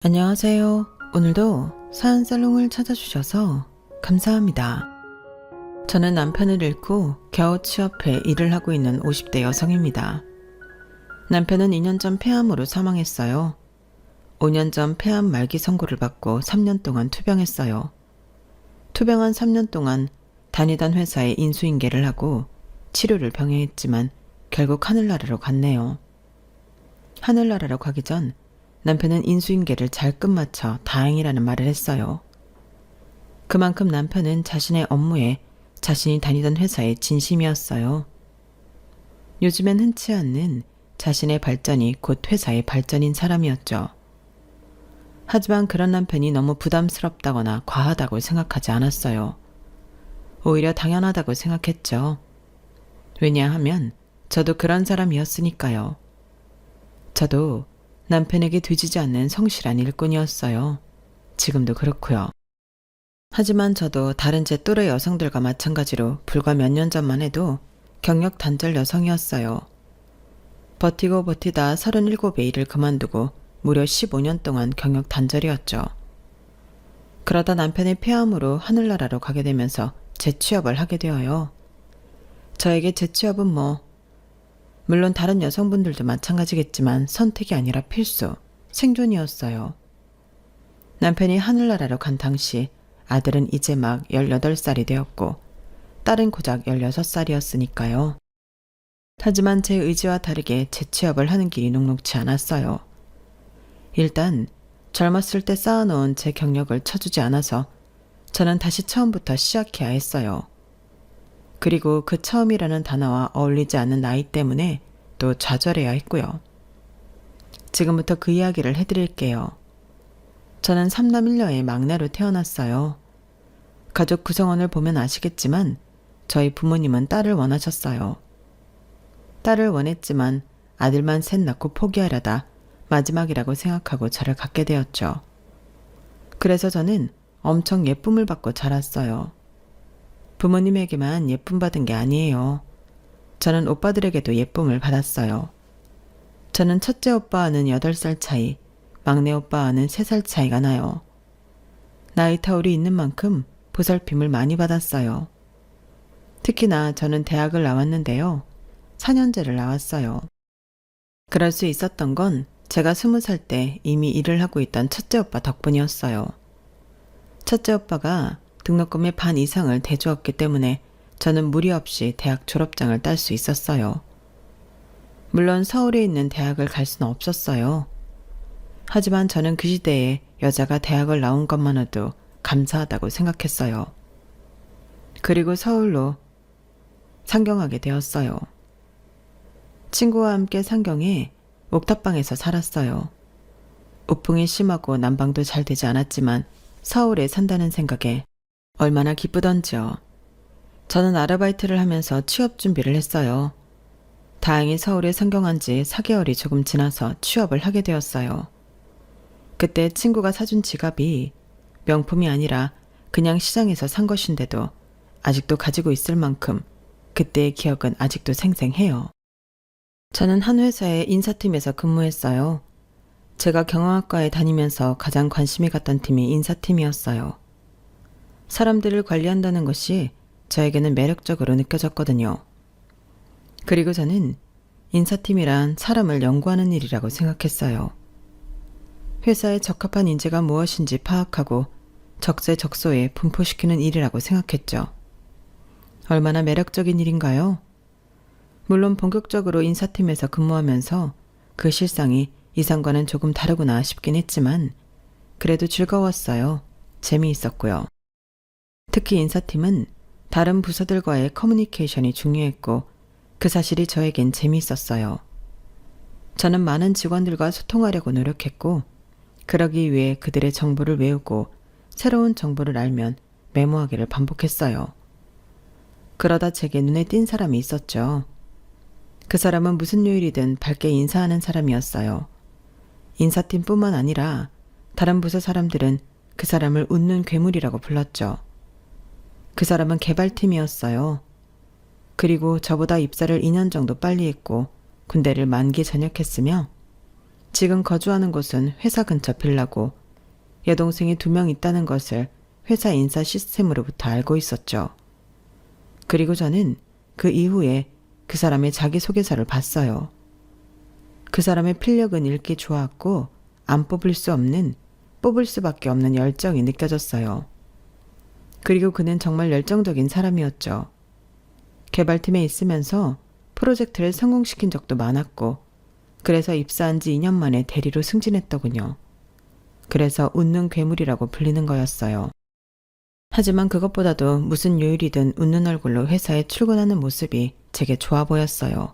안녕하세요. 오늘도 사연살롱을 찾아주셔서 감사합니다. 저는 남편을 잃고 겨우 취업해 일을 하고 있는 50대 여성입니다. 남편은 2년 전 폐암으로 사망했어요. 5년 전 폐암 말기 선고를 받고 3년 동안 투병했어요. 투병한 3년 동안 다니던 회사에 인수인계를 하고 치료를 병행했지만 결국 하늘나라로 갔네요. 하늘나라로 가기 전 남편은 인수인계를 잘 끝마쳐 다행이라는 말을 했어요. 그만큼 남편은 자신의 업무에 자신이 다니던 회사에 진심이었어요. 요즘엔 흔치 않는 자신의 발전이 곧 회사의 발전인 사람이었죠. 하지만 그런 남편이 너무 부담스럽다거나 과하다고 생각하지 않았어요. 오히려 당연하다고 생각했죠. 왜냐하면 저도 그런 사람이었으니까요. 저도 남편에게 뒤지지 않는 성실한 일꾼이었어요. 지금도 그렇고요. 하지만 저도 다른 제 또래 여성들과 마찬가지로 불과 몇 년 전만 해도 경력 단절 여성이었어요. 버티고 버티다 37의 일을 그만두고 무려 15년 동안 경력 단절이었죠. 그러다 남편의 폐암으로 하늘나라로 가게 되면서 재취업을 하게 되어요. 저에게 재취업은 물론 다른 여성분들도 마찬가지겠지만 선택이 아니라 필수, 생존이었어요. 남편이 하늘나라로 간 당시 아들은 이제 막 18살이 되었고 딸은 고작 16살이었으니까요. 하지만 제 의지와 다르게 재취업을 하는 길이 녹록지 않았어요. 일단 젊었을 때 쌓아놓은 제 경력을 쳐주지 않아서 저는 다시 처음부터 시작해야 했어요. 그리고 그 처음이라는 단어와 어울리지 않는 나이 때문에 또 좌절해야 했고요. 지금부터 그 이야기를 해드릴게요. 저는 3남 1녀의 막내로 태어났어요. 가족 구성원을 보면 아시겠지만 저희 부모님은 딸을 원하셨어요. 딸을 원했지만 아들만 셋 낳고 포기하려다 마지막이라고 생각하고 저를 갖게 되었죠. 그래서 저는 엄청 예쁨을 받고 자랐어요. 부모님에게만 예쁨 받은 게 아니에요. 저는 오빠들에게도 예쁨을 받았어요. 저는 첫째 오빠와는 8살 차이, 막내 오빠와는 3살 차이가 나요. 나이 터울이 있는 만큼 보살핌을 많이 받았어요. 특히나 저는 대학을 나왔는데요. 4년제를 나왔어요. 그럴 수 있었던 건 제가 20살 때 이미 일을 하고 있던 첫째 오빠 덕분이었어요. 첫째 오빠가 등록금의 반 이상을 대주었기 때문에 저는 무리 없이 대학 졸업장을 딸 수 있었어요. 물론 서울에 있는 대학을 갈 수는 없었어요. 하지만 저는 그 시대에 여자가 대학을 나온 것만으로도 감사하다고 생각했어요. 그리고 서울로 상경하게 되었어요. 친구와 함께 상경해 옥탑방에서 살았어요. 우풍이 심하고 난방도 잘 되지 않았지만 서울에 산다는 생각에 얼마나 기쁘던지요. 저는 아르바이트를 하면서 취업 준비를 했어요. 다행히 서울에 상경한 지 4개월이 조금 지나서 취업을 하게 되었어요. 그때 친구가 사준 지갑이 명품이 아니라 그냥 시장에서 산 것인데도 아직도 가지고 있을 만큼 그때의 기억은 아직도 생생해요. 저는 한 회사의 인사팀에서 근무했어요. 제가 경영학과에 다니면서 가장 관심이 갔던 팀이 인사팀이었어요. 사람들을 관리한다는 것이 저에게는 매력적으로 느껴졌거든요. 그리고 저는 인사팀이란 사람을 연구하는 일이라고 생각했어요. 회사에 적합한 인재가 무엇인지 파악하고 적재적소에 분포시키는 일이라고 생각했죠. 얼마나 매력적인 일인가요? 물론 본격적으로 인사팀에서 근무하면서 그 실상이 이상과는 조금 다르구나 싶긴 했지만 그래도 즐거웠어요. 재미있었고요. 특히 인사팀은 다른 부서들과의 커뮤니케이션이 중요했고 그 사실이 저에겐 재미있었어요. 저는 많은 직원들과 소통하려고 노력했고 그러기 위해 그들의 정보를 외우고 새로운 정보를 알면 메모하기를 반복했어요. 그러다 제게 눈에 띈 사람이 있었죠. 그 사람은 무슨 요일이든 밝게 인사하는 사람이었어요. 인사팀뿐만 아니라 다른 부서 사람들은 그 사람을 웃는 괴물이라고 불렀죠. 그 사람은 개발팀이었어요. 그리고 저보다 입사를 2년 정도 빨리 했고 군대를 만기 전역했으며 지금 거주하는 곳은 회사 근처 빌라고 여동생이 2명 있다는 것을 회사 인사 시스템으로부터 알고 있었죠. 그리고 저는 그 이후에 그 사람의 자기소개서를 봤어요. 그 사람의 필력은 읽기 좋았고 안 뽑을 수밖에 없는 열정이 느껴졌어요. 그리고 그는 정말 열정적인 사람이었죠. 개발팀에 있으면서 프로젝트를 성공시킨 적도 많았고 그래서 입사한 지 2년 만에 대리로 승진했더군요. 그래서 웃는 괴물이라고 불리는 거였어요. 하지만 그것보다도 무슨 요일이든 웃는 얼굴로 회사에 출근하는 모습이 제게 좋아 보였어요.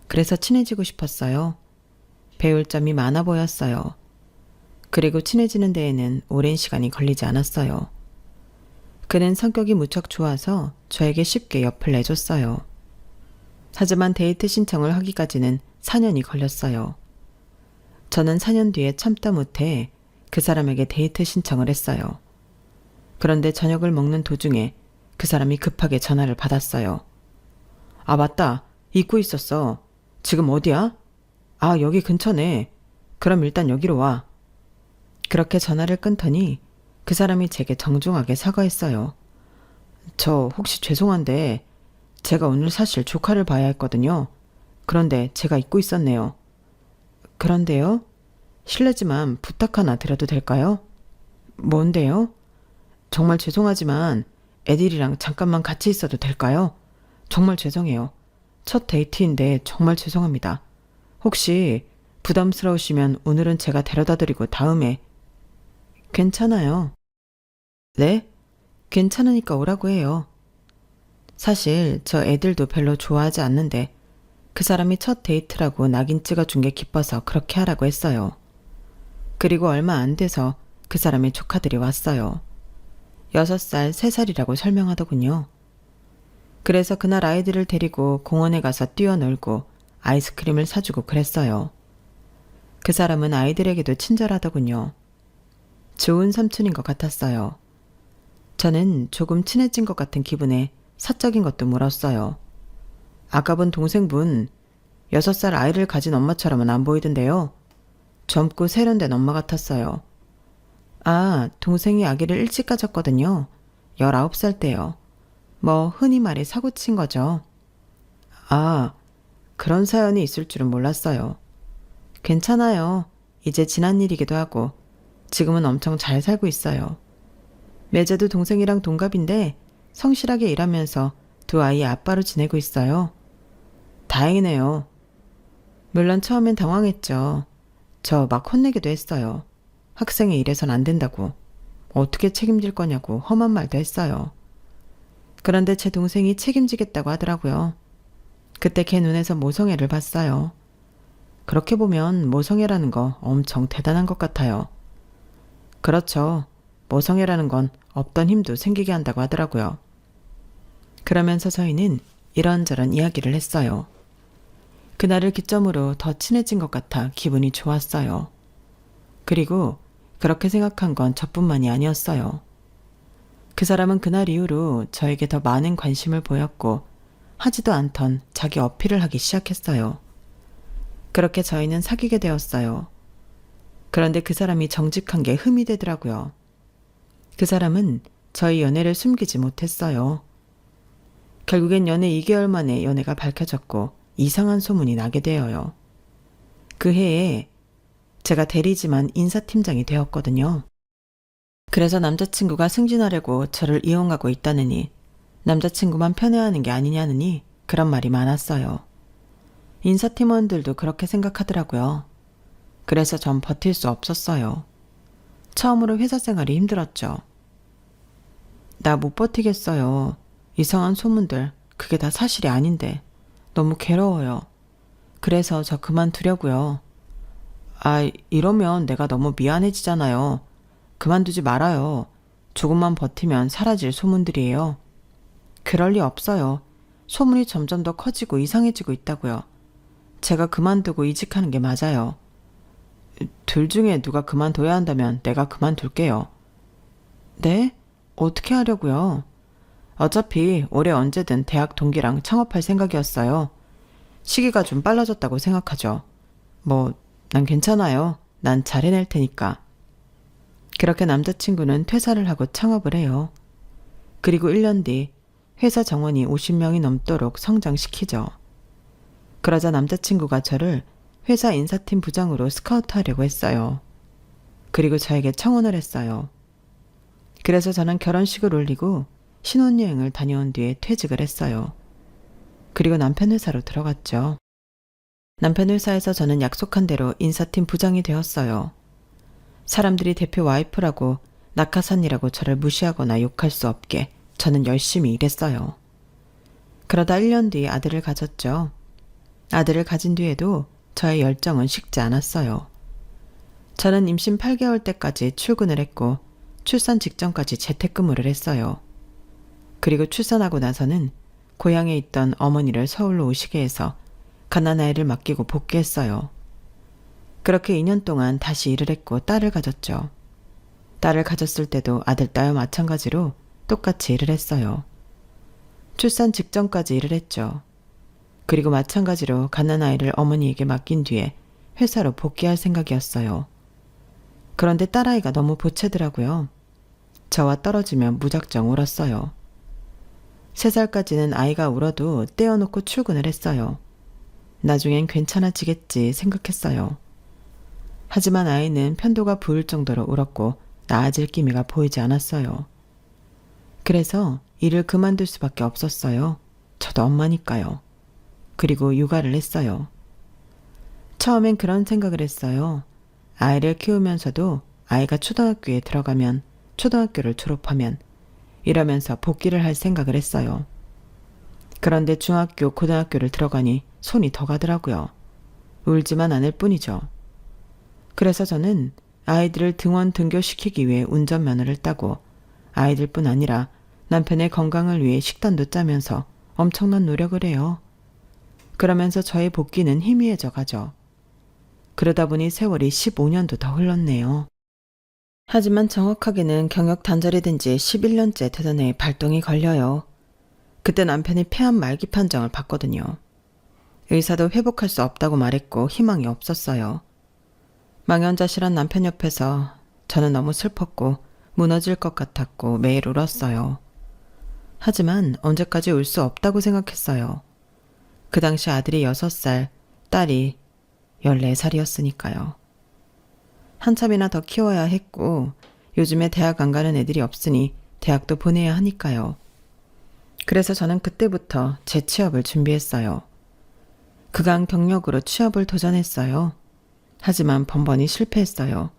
그래서 친해지고 싶었어요. 배울 점이 많아 보였어요. 그리고 친해지는 데에는 오랜 시간이 걸리지 않았어요. 그는 성격이 무척 좋아서 저에게 쉽게 옆을 내줬어요. 하지만 데이트 신청을 하기까지는 4년이 걸렸어요. 저는 4년 뒤에 참다 못해 그 사람에게 데이트 신청을 했어요. 그런데 저녁을 먹는 도중에 그 사람이 급하게 전화를 받았어요. 아, 맞다. 잊고 있었어. 지금 어디야? 아, 여기 근처네. 그럼 일단 여기로 와. 그렇게 전화를 끊더니 그 사람이 제게 정중하게 사과했어요. 저 혹시 죄송한데 제가 오늘 사실 조카를 봐야 했거든요. 그런데 제가 잊고 있었네요. 그런데요? 실례지만 부탁 하나 드려도 될까요? 뭔데요? 정말 죄송하지만 애들이랑 잠깐만 같이 있어도 될까요? 정말 죄송해요. 첫 데이트인데 정말 죄송합니다. 혹시 부담스러우시면 오늘은 제가 데려다 드리고 다음에. 괜찮아요. 네? 괜찮으니까 오라고 해요. 사실 저 애들도 별로 좋아하지 않는데 그 사람이 첫 데이트라고 낙인 찍어준 게 기뻐서 그렇게 하라고 했어요. 그리고 얼마 안 돼서 그 사람의 조카들이 왔어요. 6살, 3살이라고 설명하더군요. 그래서 그날 아이들을 데리고 공원에 가서 뛰어놀고 아이스크림을 사주고 그랬어요. 그 사람은 아이들에게도 친절하더군요. 좋은 삼촌인 것 같았어요. 저는 조금 친해진 것 같은 기분에 사적인 것도 물었어요. 아까 본 동생분 6살 아이를 가진 엄마처럼은 안 보이던데요. 젊고 세련된 엄마 같았어요. 아, 동생이 아기를 일찍 가졌거든요. 19살 때요. 뭐 흔히 말해 사고 친 거죠. 아, 그런 사연이 있을 줄은 몰랐어요. 괜찮아요. 이제 지난 일이기도 하고 지금은 엄청 잘 살고 있어요. 매제도 동생이랑 동갑인데 성실하게 일하면서 2 아이의 아빠로 지내고 있어요. 다행이네요. 물론 처음엔 당황했죠. 저 막 혼내기도 했어요. 학생이 이래선 안 된다고. 어떻게 책임질 거냐고 험한 말도 했어요. 그런데 제 동생이 책임지겠다고 하더라고요. 그때 걔 눈에서 모성애를 봤어요. 그렇게 보면 모성애라는 거 엄청 대단한 것 같아요. 그렇죠. 모성애라는 건 없던 힘도 생기게 한다고 하더라고요. 그러면서 저희는 이런저런 이야기를 했어요. 그날을 기점으로 더 친해진 것 같아 기분이 좋았어요. 그리고 그렇게 생각한 건 저뿐만이 아니었어요. 그 사람은 그날 이후로 저에게 더 많은 관심을 보였고 하지도 않던 자기 어필을 하기 시작했어요. 그렇게 저희는 사귀게 되었어요. 그런데 그 사람이 정직한 게 흠이 되더라고요. 그 사람은 저희 연애를 숨기지 못했어요. 결국엔 연애 2개월 만에 연애가 밝혀졌고 이상한 소문이 나게 되어요. 그 해에 제가 대리지만 인사팀장이 되었거든요. 그래서 남자친구가 승진하려고 저를 이용하고 있다느니 남자친구만 편애하는 게 아니냐느니 그런 말이 많았어요. 인사팀원들도 그렇게 생각하더라고요. 그래서 전 버틸 수 없었어요. 처음으로 회사 생활이 힘들었죠. 나 못 버티겠어요. 이상한 소문들, 그게 다 사실이 아닌데 너무 괴로워요. 그래서 저 그만두려고요. 아, 이러면 내가 너무 미안해지잖아요. 그만두지 말아요. 조금만 버티면 사라질 소문들이에요. 그럴 리 없어요. 소문이 점점 더 커지고 이상해지고 있다고요. 제가 그만두고 이직하는 게 맞아요. 둘 중에 누가 그만둬야 한다면 내가 그만둘게요. 네? 어떻게 하려고요? 어차피 올해 언제든 대학 동기랑 창업할 생각이었어요. 시기가 좀 빨라졌다고 생각하죠. 뭐 난 괜찮아요. 난 잘 해낼 테니까. 그렇게 남자친구는 퇴사를 하고 창업을 해요. 그리고 1년 뒤 회사 정원이 50명이 넘도록 성장시키죠. 그러자 남자친구가 저를 회사 인사팀 부장으로 스카우트하려고 했어요. 그리고 저에게 청혼을 했어요. 그래서 저는 결혼식을 올리고 신혼여행을 다녀온 뒤에 퇴직을 했어요. 그리고 남편 회사로 들어갔죠. 남편 회사에서 저는 약속한 대로 인사팀 부장이 되었어요. 사람들이 대표 와이프라고 낙하산이라고 저를 무시하거나 욕할 수 없게 저는 열심히 일했어요. 그러다 1년 뒤 아들을 가졌죠. 아들을 가진 뒤에도 저의 열정은 식지 않았어요. 저는 임신 8개월 때까지 출근을 했고 출산 직전까지 재택근무를 했어요. 그리고 출산하고 나서는 고향에 있던 어머니를 서울로 오시게 해서 갓난아이를 맡기고 복귀했어요. 그렇게 2년 동안 다시 일을 했고 딸을 가졌죠. 딸을 가졌을 때도 아들, 딸와 마찬가지로 똑같이 일을 했어요. 출산 직전까지 일을 했죠. 그리고 마찬가지로 갓난아이를 어머니에게 맡긴 뒤에 회사로 복귀할 생각이었어요. 그런데 딸아이가 너무 보채더라고요. 저와 떨어지면 무작정 울었어요. 3살까지는 아이가 울어도 떼어놓고 출근을 했어요. 나중엔 괜찮아지겠지 생각했어요. 하지만 아이는 편도가 부을 정도로 울었고 나아질 기미가 보이지 않았어요. 그래서 일을 그만둘 수밖에 없었어요. 저도 엄마니까요. 그리고 육아를 했어요. 처음엔 그런 생각을 했어요. 아이를 키우면서도 아이가 초등학교에 들어가면 초등학교를 졸업하면 이러면서 복귀를 할 생각을 했어요. 그런데 중학교, 고등학교를 들어가니 손이 더 가더라고요. 울지만 않을 뿐이죠. 그래서 저는 아이들을 등원 등교시키기 위해 운전면허를 따고 아이들뿐 아니라 남편의 건강을 위해 식단도 짜면서 엄청난 노력을 해요. 그러면서 저의 복귀는 희미해져 가죠. 그러다 보니 세월이 15년도 더 흘렀네요. 하지만 정확하게는 경력 단절이 된 지 11년째 되던 해에 발동이 걸려요. 그때 남편이 폐암 말기 판정을 받거든요. 의사도 회복할 수 없다고 말했고 희망이 없었어요. 망연자실한 남편 옆에서 저는 너무 슬펐고 무너질 것 같았고 매일 울었어요. 하지만 언제까지 울 수 없다고 생각했어요. 그 당시 아들이 6살, 딸이 14살이었으니까요. 한참이나 더 키워야 했고 요즘에 대학 안 가는 애들이 없으니 대학도 보내야 하니까요. 그래서 저는 그때부터 재취업을 준비했어요. 그간 경력으로 취업을 도전했어요. 하지만 번번이 실패했어요.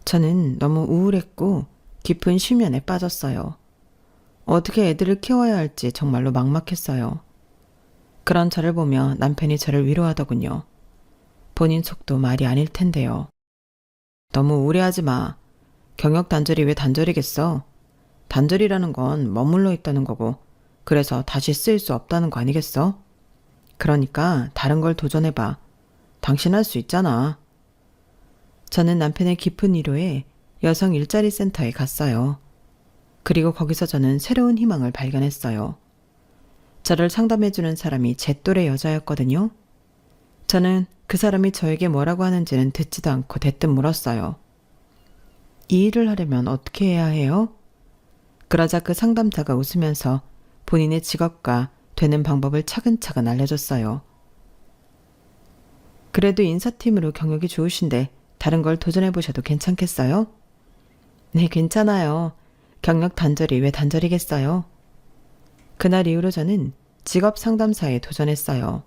저는 너무 우울했고 깊은 쉬면에 빠졌어요. 어떻게 애들을 키워야 할지 정말로 막막했어요. 그런 저를 보며 남편이 저를 위로하더군요. 본인 속도 말이 아닐 텐데요. 너무 우울해하지 마. 경력 단절이 왜 단절이겠어? 단절이라는 건 머물러 있다는 거고 그래서 다시 쓰일 수 없다는 거 아니겠어? 그러니까 다른 걸 도전해봐. 당신 할 수 있잖아. 저는 남편의 깊은 위로에 여성 일자리 센터에 갔어요. 그리고 거기서 저는 새로운 희망을 발견했어요. 저를 상담해주는 사람이 제 또래 여자였거든요. 저는 그 사람이 저에게 뭐라고 하는지는 듣지도 않고 대뜸 물었어요. 이 일을 하려면 어떻게 해야 해요? 그러자 그 상담자가 웃으면서 본인의 직업과 되는 방법을 차근차근 알려줬어요. 그래도 인사팀으로 경력이 좋으신데 다른 걸 도전해보셔도 괜찮겠어요? 네, 괜찮아요. 경력 단절이 왜 단절이겠어요? 그날 이후로 저는 직업 상담사에 도전했어요.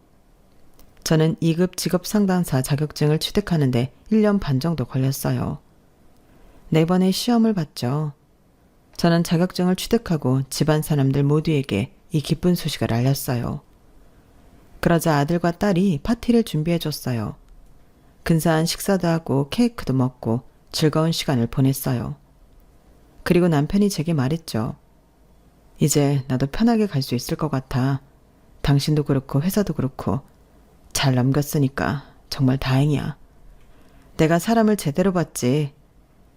저는 2급 직업 상담사 자격증을 취득하는데 1년 반 정도 걸렸어요. 4번의 시험을 봤죠. 저는 자격증을 취득하고 집안 사람들 모두에게 이 기쁜 소식을 알렸어요. 그러자 아들과 딸이 파티를 준비해줬어요. 근사한 식사도 하고 케이크도 먹고 즐거운 시간을 보냈어요. 그리고 남편이 제게 말했죠. 이제 나도 편하게 갈 수 있을 것 같아. 당신도 그렇고 회사도 그렇고 잘 넘겼으니까 정말 다행이야. 내가 사람을 제대로 봤지.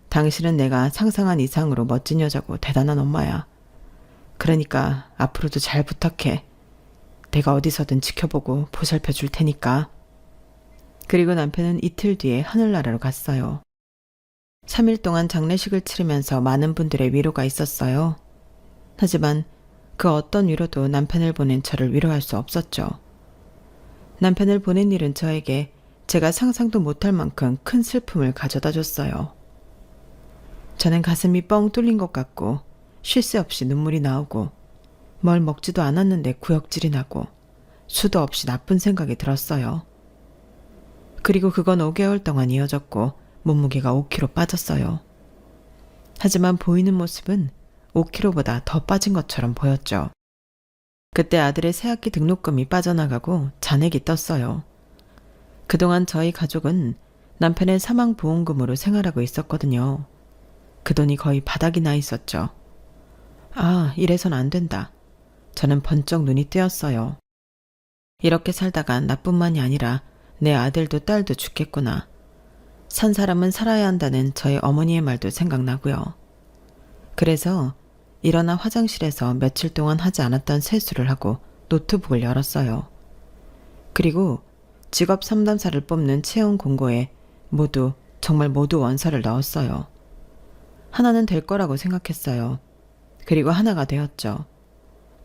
당신은 내가 상상한 이상으로 멋진 여자고 대단한 엄마야. 그러니까 앞으로도 잘 부탁해. 내가 어디서든 지켜보고 보살펴 줄 테니까. 그리고 남편은 이틀 뒤에 하늘나라로 갔어요. 3일 동안 장례식을 치르면서 많은 분들의 위로가 있었어요. 하지만 그 어떤 위로도 남편을 보낸 저를 위로할 수 없었죠. 남편을 보낸 일은 저에게 제가 상상도 못할 만큼 큰 슬픔을 가져다 줬어요. 저는 가슴이 뻥 뚫린 것 같고 쉴 새 없이 눈물이 나오고 뭘 먹지도 않았는데 구역질이 나고 수도 없이 나쁜 생각이 들었어요. 그리고 그건 5개월 동안 이어졌고 몸무게가 5kg 빠졌어요. 하지만 보이는 모습은 5kg보다 더 빠진 것처럼 보였죠. 그때 아들의 새학기 등록금이 빠져나가고 잔액이 떴어요. 그동안 저희 가족은 남편의 사망보험금으로 생활하고 있었거든요. 그 돈이 거의 바닥이 나 있었죠. 아, 이래선 안 된다. 저는 번쩍 눈이 뜨였어요. 이렇게 살다가 나뿐만이 아니라 내 아들도 딸도 죽겠구나. 산 사람은 살아야 한다는 저희 어머니의 말도 생각나고요. 그래서 일어나 화장실에서 며칠 동안 하지 않았던 세수를 하고 노트북을 열었어요. 그리고 직업 상담사를 뽑는 채용 공고에 정말 모두 원서를 넣었어요. 하나는 될 거라고 생각했어요. 그리고 하나가 되었죠.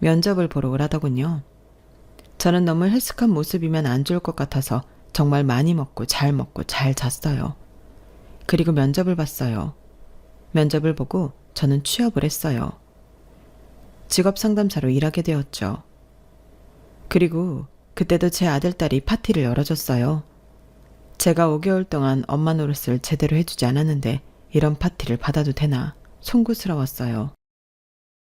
면접을 보러 오라더군요. 저는 너무 헬스한 모습이면 안 좋을 것 같아서 정말 많이 먹고 잘 잤어요. 그리고 면접을 봤어요. 면접을 보고 저는 취업을 했어요. 직업 상담사로 일하게 되었죠. 그리고 그때도 제 아들딸이 파티를 열어줬어요. 제가 5개월 동안 엄마 노릇을 제대로 해주지 않았는데 이런 파티를 받아도 되나 송구스러웠어요.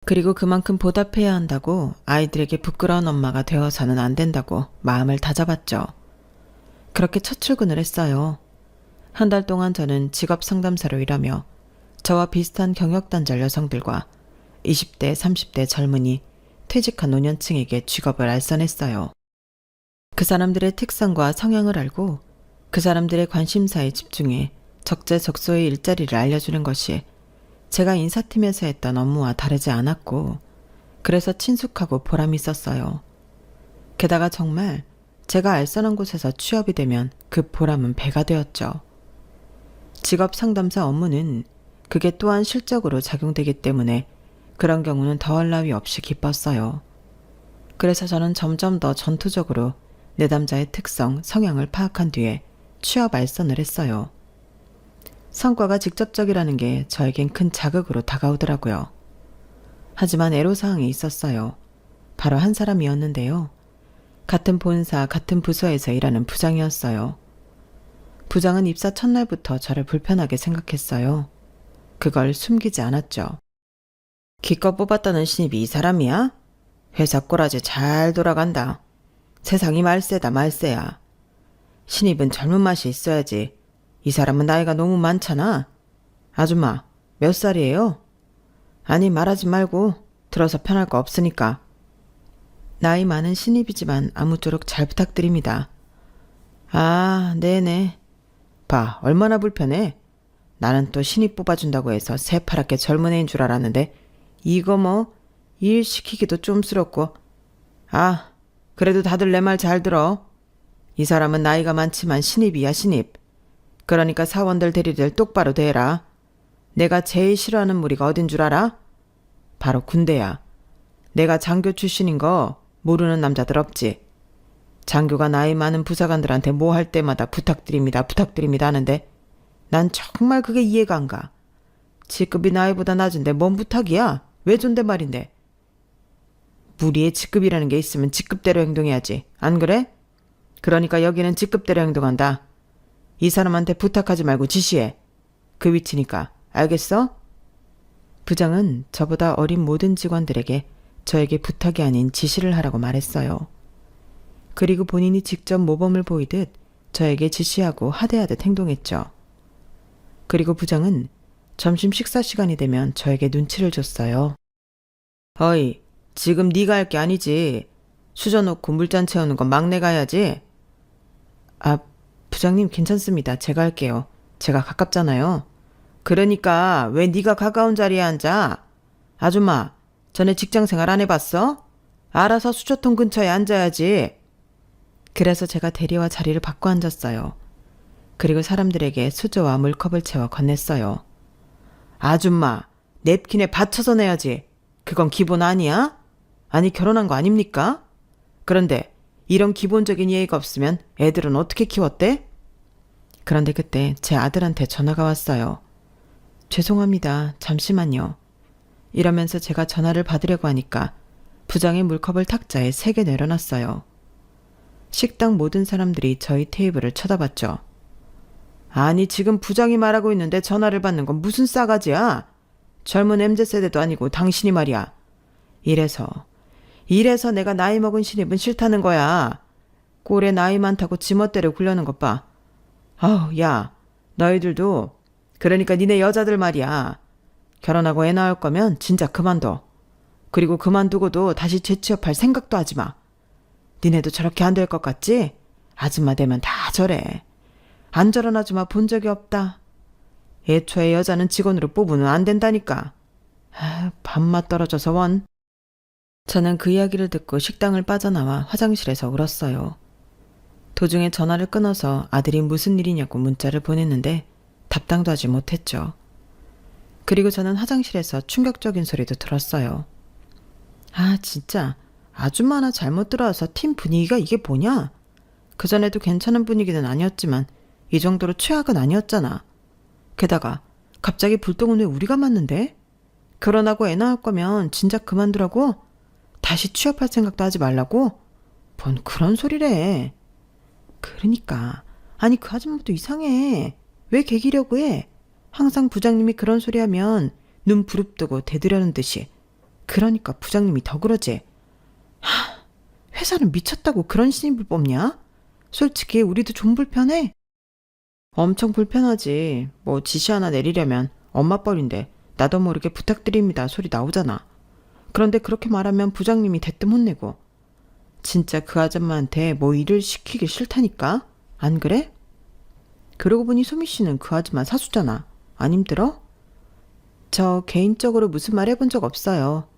그리고 그만큼 보답해야 한다고 아이들에게 부끄러운 엄마가 되어서는 안 된다고 마음을 다잡았죠. 그렇게 첫 출근을 했어요. 한 달 동안 저는 직업 상담사로 일하며 저와 비슷한 경력단절 여성들과 20대, 30대 젊은이, 퇴직한 노년층에게 직업을 알선했어요. 그 사람들의 특성과 성향을 알고 그 사람들의 관심사에 집중해 적재적소의 일자리를 알려주는 것이 제가 인사팀에서 했던 업무와 다르지 않았고 그래서 친숙하고 보람이 있었어요. 게다가 정말 제가 알선한 곳에서 취업이 되면 그 보람은 배가 되었죠. 직업 상담사 업무는 그게 또한 실적으로 작용되기 때문에 그런 경우는 더할 나위 없이 기뻤어요. 그래서 저는 점점 더 전투적으로 내담자의 특성, 성향을 파악한 뒤에 취업 알선을 했어요. 성과가 직접적이라는 게 저에겐 큰 자극으로 다가오더라고요. 하지만 애로사항이 있었어요. 바로 한 사람이었는데요. 같은 본사, 같은 부서에서 일하는 부장이었어요. 부장은 입사 첫날부터 저를 불편하게 생각했어요. 그걸 숨기지 않았죠. 기껏 뽑았다는 신입이 이 사람이야? 회사 꼬라지 잘 돌아간다. 세상이 말세다 말세야. 신입은 젊은 맛이 있어야지. 이 사람은 나이가 너무 많잖아. 아줌마, 몇 살이에요? 아니, 말하지 말고 들어서 편할 거 없으니까. 나이 많은 신입이지만 아무쪼록 잘 부탁드립니다. 아, 네네. 봐, 얼마나 불편해. 나는 또 신입 뽑아준다고 해서 새파랗게 젊은 애인 줄 알았는데 이거 일 시키기도 좀스럽고. 아, 그래도 다들 내 말 잘 들어. 이 사람은 나이가 많지만 신입이야, 신입. 그러니까 사원들 대리를 똑바로 대해라. 내가 제일 싫어하는 무리가 어딘 줄 알아? 바로 군대야. 내가 장교 출신인 거 모르는 남자들 없지. 장교가 나이 많은 부사관들한테 뭐 할 때마다 부탁드립니다 하는데 난 정말 그게 이해가 안 가. 직급이 나이보다 낮은데 뭔 부탁이야? 왜 존댓말인데? 무리의 직급이라는 게 있으면 직급대로 행동해야지. 안 그래? 그러니까 여기는 직급대로 행동한다. 이 사람한테 부탁하지 말고 지시해. 그 위치니까. 알겠어? 부장은 저보다 어린 모든 직원들에게 저에게 부탁이 아닌 지시를 하라고 말했어요. 그리고 본인이 직접 모범을 보이듯 저에게 지시하고 하대하듯 행동했죠. 그리고 부장은 점심 식사 시간이 되면 저에게 눈치를 줬어요. 어이, 지금 네가 할 게 아니지. 수저 놓고 물잔 채우는 건 막내가 해야지. 아, 부장님 괜찮습니다. 제가 할게요. 제가 가깝잖아요. 그러니까 왜 네가 가까운 자리에 앉아? 아줌마, 전에 직장생활 안 해봤어? 알아서 수저통 근처에 앉아야지. 그래서 제가 대리와 자리를 바꿔 앉았어요. 그리고 사람들에게 수저와 물컵을 채워 건넸어요. 아줌마, 냅킨에 받쳐서 내야지. 그건 기본 아니야? 아니 결혼한 거 아닙니까? 그런데 이런 기본적인 예의가 없으면 애들은 어떻게 키웠대? 그런데 그때 제 아들한테 전화가 왔어요. 죄송합니다. 잠시만요. 이러면서 제가 전화를 받으려고 하니까 부장이 물컵을 탁자에 3개 내려놨어요. 식당 모든 사람들이 저희 테이블을 쳐다봤죠. 아니 지금 부장이 말하고 있는데 전화를 받는 건 무슨 싸가지야? 젊은 MZ세대도 아니고 당신이 말이야. 이래서 내가 나이 먹은 신입은 싫다는 거야. 꼴에 나이 많다고 지멋대로 굴려는 것 봐. 아우 야, 너희들도 그러니까 니네 여자들 말이야. 결혼하고 애 낳을 거면 진짜 그만둬. 그리고 그만두고도 다시 재취업할 생각도 하지 마. 니네도 저렇게 안 될 것 같지? 아줌마 되면 다 저래. 안 저런 아줌마 본 적이 없다. 애초에 여자는 직원으로 뽑으면 안 된다니까. 밥맛 떨어져서 원. 저는 그 이야기를 듣고 식당을 빠져나와 화장실에서 울었어요. 도중에 전화를 끊어서 아들이 무슨 일이냐고 문자를 보냈는데 답장도 하지 못했죠. 그리고 저는 화장실에서 충격적인 소리도 들었어요. 아 진짜 아줌마 하나 잘못 들어와서 팀 분위기가 이게 뭐냐? 그전에도 괜찮은 분위기는 아니었지만 이 정도로 최악은 아니었잖아. 게다가 갑자기 불똥은 왜 우리가 맞는데? 결혼하고 애 낳을 거면 진작 그만두라고? 다시 취업할 생각도 하지 말라고? 뭔 그런 소리래. 그러니까 아니 그 아줌마도 이상해. 왜 개기려고 해? 항상 부장님이 그런 소리 하면 눈 부릅뜨고 대들려는 듯이. 그러니까 부장님이 더 그러지. 회사는 미쳤다고 그런 신입을 뽑냐? 솔직히 우리도 좀 불편해. 엄청 불편하지. 뭐 지시 하나 내리려면 엄마 뻘인데 나도 모르게 부탁드립니다 소리 나오잖아. 그런데 그렇게 말하면 부장님이 대뜸 혼내고. 진짜 그 아줌마한테 뭐 일을 시키기 싫다니까? 안 그래? 그러고 보니 소미 씨는 그 아줌마 사수잖아. 안 힘들어? 저 개인적으로 무슨 말 해본 적 없어요.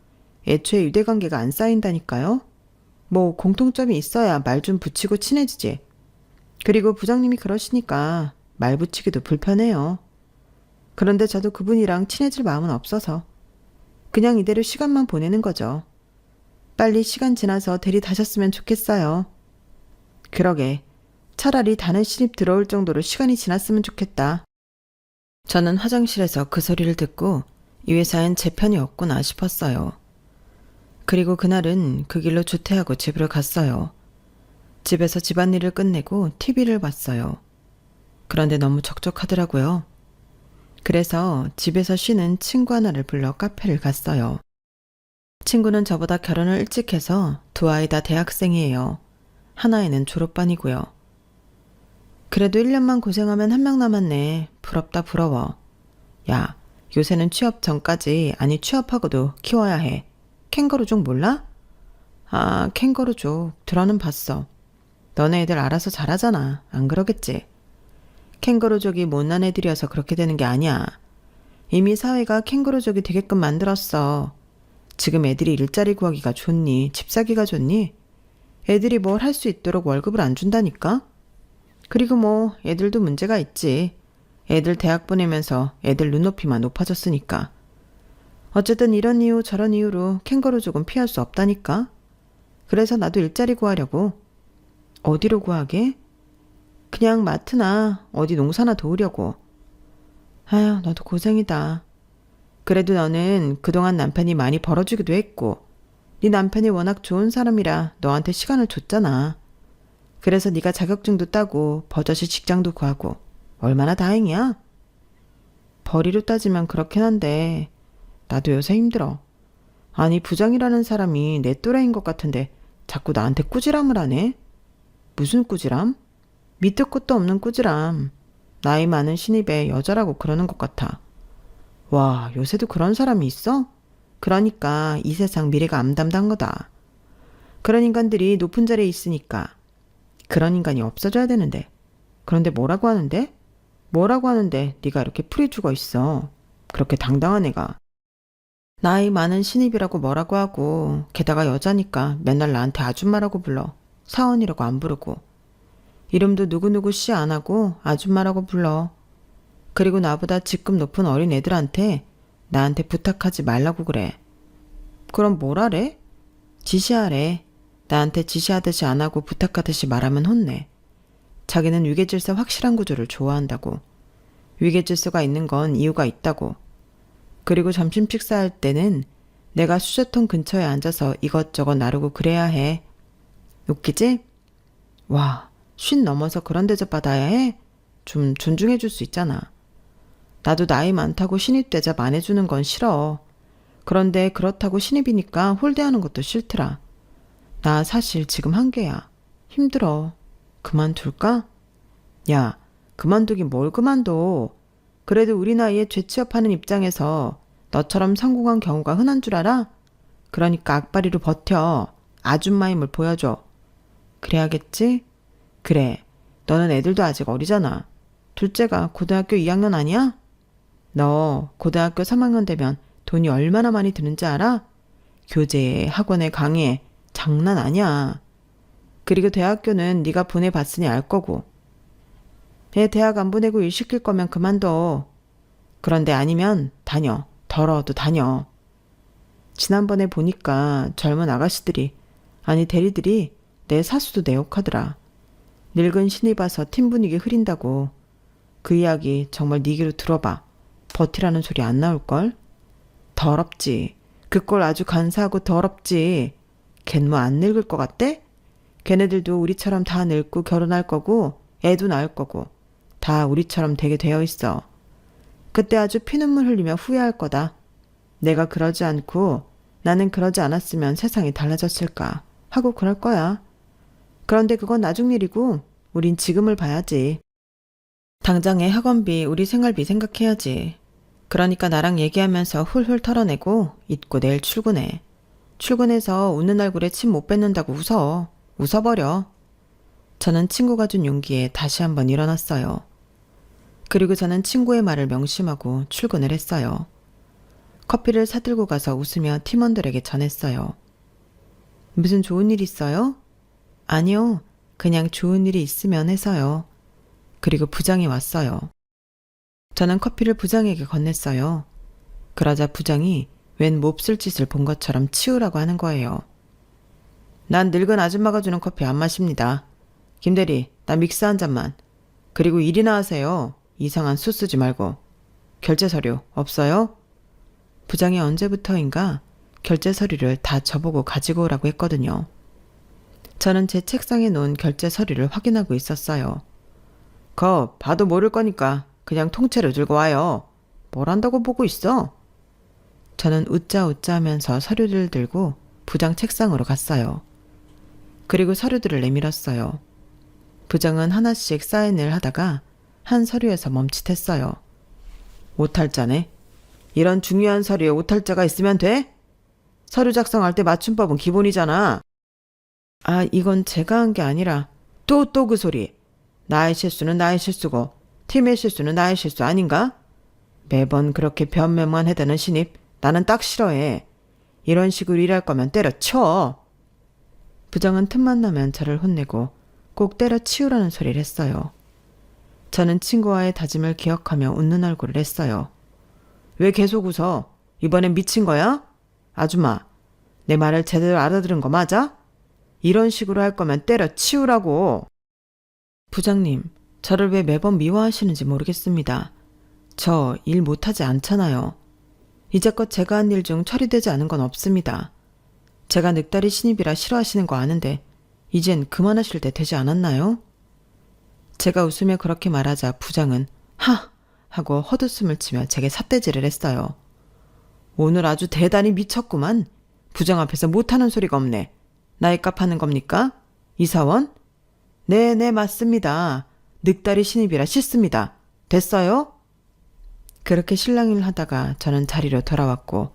애초에 유대관계가 안 쌓인다니까요. 뭐 공통점이 있어야 말 좀 붙이고 친해지지. 그리고 부장님이 그러시니까 말 붙이기도 불편해요. 그런데 저도 그분이랑 친해질 마음은 없어서 그냥 이대로 시간만 보내는 거죠. 빨리 시간 지나서 들이다셨으면 좋겠어요. 그러게 차라리 다른 신입 들어올 정도로 시간이 지났으면 좋겠다. 저는 화장실에서 그 소리를 듣고 이 회사엔 제 편이 없구나 싶었어요. 그리고 그날은 그 길로 조퇴하고 집으로 갔어요. 집에서 집안일을 끝내고 TV를 봤어요. 그런데 너무 적적하더라고요. 그래서 집에서 쉬는 친구 하나를 불러 카페를 갔어요. 친구는 저보다 결혼을 일찍 해서 두 아이 다 대학생이에요. 하나애는 졸업반이고요. 그래도 1년만 고생하면 한 명 남았네. 부럽다 부러워. 야, 요새는 취업 전까지 아니 취업하고도 키워야 해. 캥거루족 몰라? 아, 캥거루족 들어는 봤어. 너네 애들 알아서 잘하잖아. 안 그러겠지? 캥거루족이 못난 애들이어서 그렇게 되는 게 아니야. 이미 사회가 캥거루족이 되게끔 만들었어. 지금 애들이 일자리 구하기가 좋니? 집 사기가 좋니? 애들이 뭘 할 수 있도록 월급을 안 준다니까? 그리고 뭐 애들도 문제가 있지. 애들 대학 보내면서 애들 눈높이만 높아졌으니까. 어쨌든 이런 이유 저런 이유로 캥거루족은 피할 수 없다니까. 그래서 나도 일자리 구하려고. 어디로 구하게? 그냥 마트나 어디 농사나 도우려고. 아휴, 너도 고생이다. 그래도 너는 그동안 남편이 많이 벌어주기도 했고 네 남편이 워낙 좋은 사람이라 너한테 시간을 줬잖아. 그래서 네가 자격증도 따고 버젓이 직장도 구하고 얼마나 다행이야. 벌이로 따지면 그렇긴 한데 나도 요새 힘들어. 아니 부장이라는 사람이 내 또래인 것 같은데 자꾸 나한테 꾸지람을 하네. 무슨 꾸지람? 밑도 끝도 없는 꾸지람. 나이 많은 신입에 여자라고 그러는 것 같아. 와, 요새도 그런 사람이 있어? 그러니까 이 세상 미래가 암담단 거다. 그런 인간들이 높은 자리에 있으니까 그런 인간이 없어져야 되는데. 그런데 뭐라고 하는데? 뭐라고 하는데 네가 이렇게 풀이 죽어 있어. 그렇게 당당한 애가. 나이 많은 신입이라고 뭐라고 하고 게다가 여자니까 맨날 나한테 아줌마라고 불러. 사원이라고 안 부르고. 이름도 누구누구 씨 안 하고 아줌마라고 불러. 그리고 나보다 직급 높은 어린 애들한테 나한테 부탁하지 말라고 그래. 그럼 뭘 하래? 지시하래. 나한테 지시하듯이 안 하고 부탁하듯이 말하면 혼내. 자기는 위계질서 확실한 구조를 좋아한다고. 위계질서가 있는 건 이유가 있다고. 그리고 점심 식사할 때는 내가 수저통 근처에 앉아서 이것저것 나르고 그래야 해. 웃기지? 와, 50 넘어서 그런 대접 받아야 해? 좀 존중해 줄 수 있잖아. 나도 나이 많다고 신입 대접 안 해주는 건 싫어. 그런데 그렇다고 신입이니까 홀대하는 것도 싫더라. 나 사실 지금 한계야. 힘들어. 그만둘까? 야, 그만두긴 뭘 그만둬. 그래도 우리 나이에 재취업하는 입장에서 너처럼 성공한 경우가 흔한 줄 알아? 그러니까 악바리로 버텨. 아줌마 힘을 보여줘. 그래야겠지? 그래. 너는 애들도 아직 어리잖아. 둘째가 고등학교 2학년 아니야? 너 고등학교 3학년 되면 돈이 얼마나 많이 드는지 알아? 교재에, 학원에, 강의에 장난 아니야. 그리고 대학교는 네가 보내봤으니 알 거고. 애 대학 안 보내고 일 시킬 거면 그만둬. 그런데 아니면 다녀. 더러워도 다녀. 지난번에 보니까 젊은 아가씨들이, 아니 대리들이 내 사수도 내 욕하더라. 늙은 신입 와서 팀 분위기 흐린다고. 그 이야기 정말 네 귀로 들어봐. 버티라는 소리 안 나올걸? 더럽지. 그 꼴 아주 간사하고 더럽지. 걘 뭐 안 늙을 것 같대? 걔네들도 우리처럼 다 늙고 결혼할 거고 애도 낳을 거고 다 우리처럼 되게 되어 있어. 그때 아주 피눈물 흘리며 후회할 거다. 내가 그러지 않고 나는 그러지 않았으면 세상이 달라졌을까 하고 그럴 거야. 그런데 그건 나중 일이고 우린 지금을 봐야지. 당장의 학원비, 우리 생활비 생각해야지. 그러니까 나랑 얘기하면서 훌훌 털어내고 잊고 내일 출근해. 출근해서 웃는 얼굴에 침 못 뱉는다고 웃어. 웃어버려. 저는 친구가 준 용기에 다시 한번 일어났어요. 그리고 저는 친구의 말을 명심하고 출근을 했어요. 커피를 사들고 가서 웃으며 팀원들에게 전했어요. 무슨 좋은 일 있어요? 아니요. 그냥 좋은 일이 있으면 해서요. 그리고 부장이 왔어요. 저는 커피를 부장에게 건넸어요. 그러자 부장이 웬 몹쓸 짓을 본 것처럼 치우라고 하는 거예요. 난 늙은 아줌마가 주는 커피 안 마십니다. 김대리, 나 믹스 한 잔만. 그리고 일이나 하세요. 이상한 수 쓰지 말고. 결제 서류 없어요? 부장이 언제부터인가 결제 서류를 다 저보고 가지고 오라고 했거든요. 저는 제 책상에 놓은 결제 서류를 확인하고 있었어요. 거 봐도 모를 거니까 그냥 통째로 들고 와요. 뭘 한다고 보고 있어? 저는 웃자 하면서 서류를 들고 부장 책상으로 갔어요. 그리고 서류들을 내밀었어요. 부장은 하나씩 사인을 하다가 한 서류에서 멈칫했어요. 오탈자네. 이런 중요한 서류에 오탈자가 있으면 돼? 서류 작성할 때 맞춤법은 기본이잖아. 아, 이건 제가 한 게 아니라 또 그 소리. 나의 실수는 나의 실수고 팀의 실수는 나의 실수 아닌가? 매번 그렇게 변명만 해대는 신입 나는 딱 싫어해. 이런 식으로 일할 거면 때려쳐. 부장은 틈만 나면 저를 혼내고 꼭 때려치우라는 소리를 했어요. 저는 친구와의 다짐을 기억하며 웃는 얼굴을 했어요. 왜 계속 웃어? 이번엔 미친 거야? 아줌마, 내 말을 제대로 알아들은 거 맞아? 이런 식으로 할 거면 때려치우라고. 부장님, 저를 왜 매번 미워하시는지 모르겠습니다. 저 일 못하지 않잖아요. 이제껏 제가 한 일 중 처리되지 않은 건 없습니다. 제가 늑다리 신입이라 싫어하시는 거 아는데 이젠 그만하실 때 되지 않았나요? 제가 웃으며 그렇게 말하자 부장은 하! 하고 헛웃음을 치며 제게 삿대질을 했어요. 오늘 아주 대단히 미쳤구만. 부장 앞에서 못하는 소리가 없네. 나이 값하는 겁니까? 이사원? 네, 맞습니다. 늑다리 신입이라 싫습니다. 됐어요? 그렇게 실랑이를 하다가 저는 자리로 돌아왔고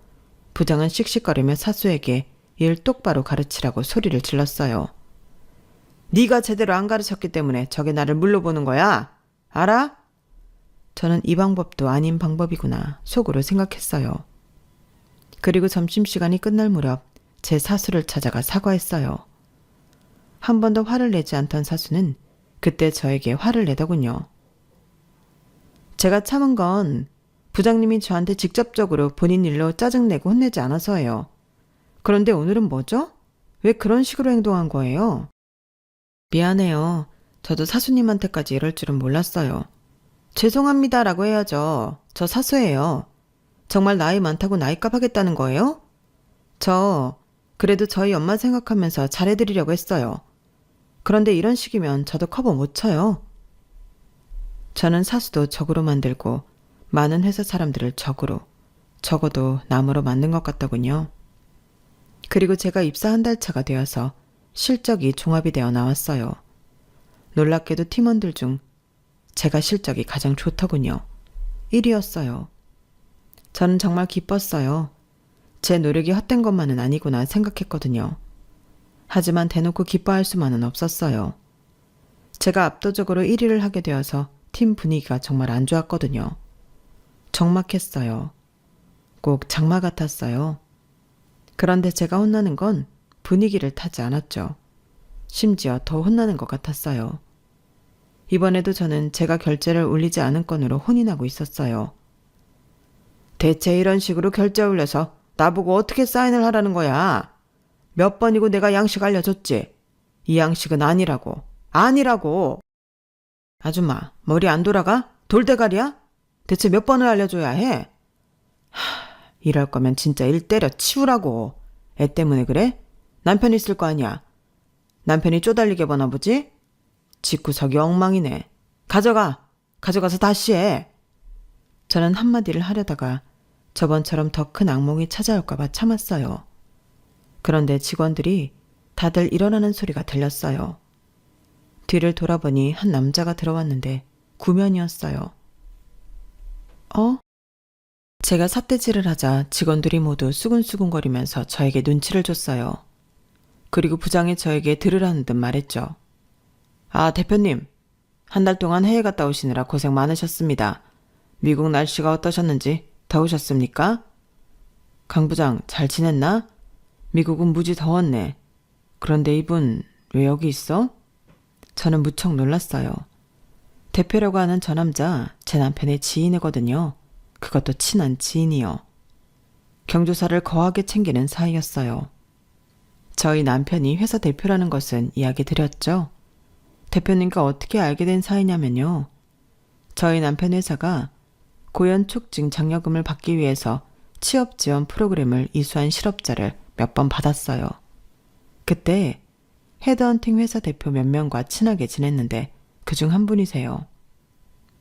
부장은 씩씩거리며 사수에게 일 똑바로 가르치라고 소리를 질렀어요. 네가 제대로 안 가르쳤기 때문에 저게 나를 물러보는 거야. 알아? 저는 이 방법도 아닌 방법이구나 속으로 생각했어요. 그리고 점심시간이 끝날 무렵 제 사수를 찾아가 사과했어요. 한 번도 화를 내지 않던 사수는 그때 저에게 화를 내더군요. 제가 참은 건 부장님이 저한테 직접적으로 본인 일로 짜증내고 혼내지 않아서예요. 그런데 오늘은 뭐죠? 왜 그런 식으로 행동한 거예요? 미안해요. 저도 사수님한테까지 이럴 줄은 몰랐어요. 죄송합니다라고 해야죠. 저 사수예요. 정말 나이 많다고 나이값 하겠다는 거예요? 그래도 저희 엄마 생각하면서 잘해드리려고 했어요. 그런데 이런 식이면 저도 커버 못 쳐요. 저는 사수도 적으로 만들고 많은 회사 사람들을 적으로, 적어도 남으로 만든 것 같더군요. 그리고 제가 입사 한 달 차가 되어서 실적이 종합이 되어 나왔어요. 놀랍게도 팀원들 중 제가 실적이 가장 좋더군요. 1위였어요. 저는 정말 기뻤어요. 제 노력이 헛된 것만은 아니구나 생각했거든요. 하지만 대놓고 기뻐할 수만은 없었어요. 제가 압도적으로 1위를 하게 되어서 팀 분위기가 정말 안 좋았거든요. 적막했어요. 꼭 장마 같았어요. 그런데 제가 혼나는 건 분위기를 타지 않았죠. 심지어 더 혼나는 것 같았어요. 이번에도 저는 제가 결제를 올리지 않은 건으로 혼이 나고 있었어요. 대체 이런 식으로 결제 올려서 나보고 어떻게 사인을 하라는 거야? 몇 번이고 내가 양식 알려줬지? 이 양식은 아니라고. 아니라고! 아줌마, 머리 안 돌아가? 돌대가리야? 대체 몇 번을 알려줘야 해? 이럴 거면 진짜 일 때려 치우라고. 애 때문에 그래? 남편 있을 거 아니야. 남편이 쪼달리게 보나 보지? 집구석이 엉망이네. 가져가서 다시 해. 저는 한마디를 하려다가 저번처럼 더 큰 악몽이 찾아올까 봐 참았어요. 그런데 직원들이 다들 일어나는 소리가 들렸어요. 뒤를 돌아보니 한 남자가 들어왔는데 구면이었어요. 제가 삿대질을 하자 직원들이 모두 수근수근거리면서 저에게 눈치를 줬어요. 그리고 부장이 저에게 들으라는 듯 말했죠. 아, 대표님. 한 달 동안 해외 갔다 오시느라 고생 많으셨습니다. 미국 날씨가 어떠셨는지 더우셨습니까? 강 부장 잘 지냈나? 미국은 무지 더웠네. 그런데 이분 왜 여기 있어? 저는 무척 놀랐어요. 대표라고 하는 저 남자 제 남편의 지인이거든요. 그것도 친한 지인이요. 경조사를 거하게 챙기는 사이였어요. 저희 남편이 회사 대표라는 것은 이야기 드렸죠. 대표님과 어떻게 알게 된 사이냐면요. 저희 남편 회사가 고연촉진 장려금을 받기 위해서 취업지원 프로그램을 이수한 실업자를 몇 번 받았어요. 그때 헤드헌팅 회사 대표 몇 명과 친하게 지냈는데 그중 한 분이세요.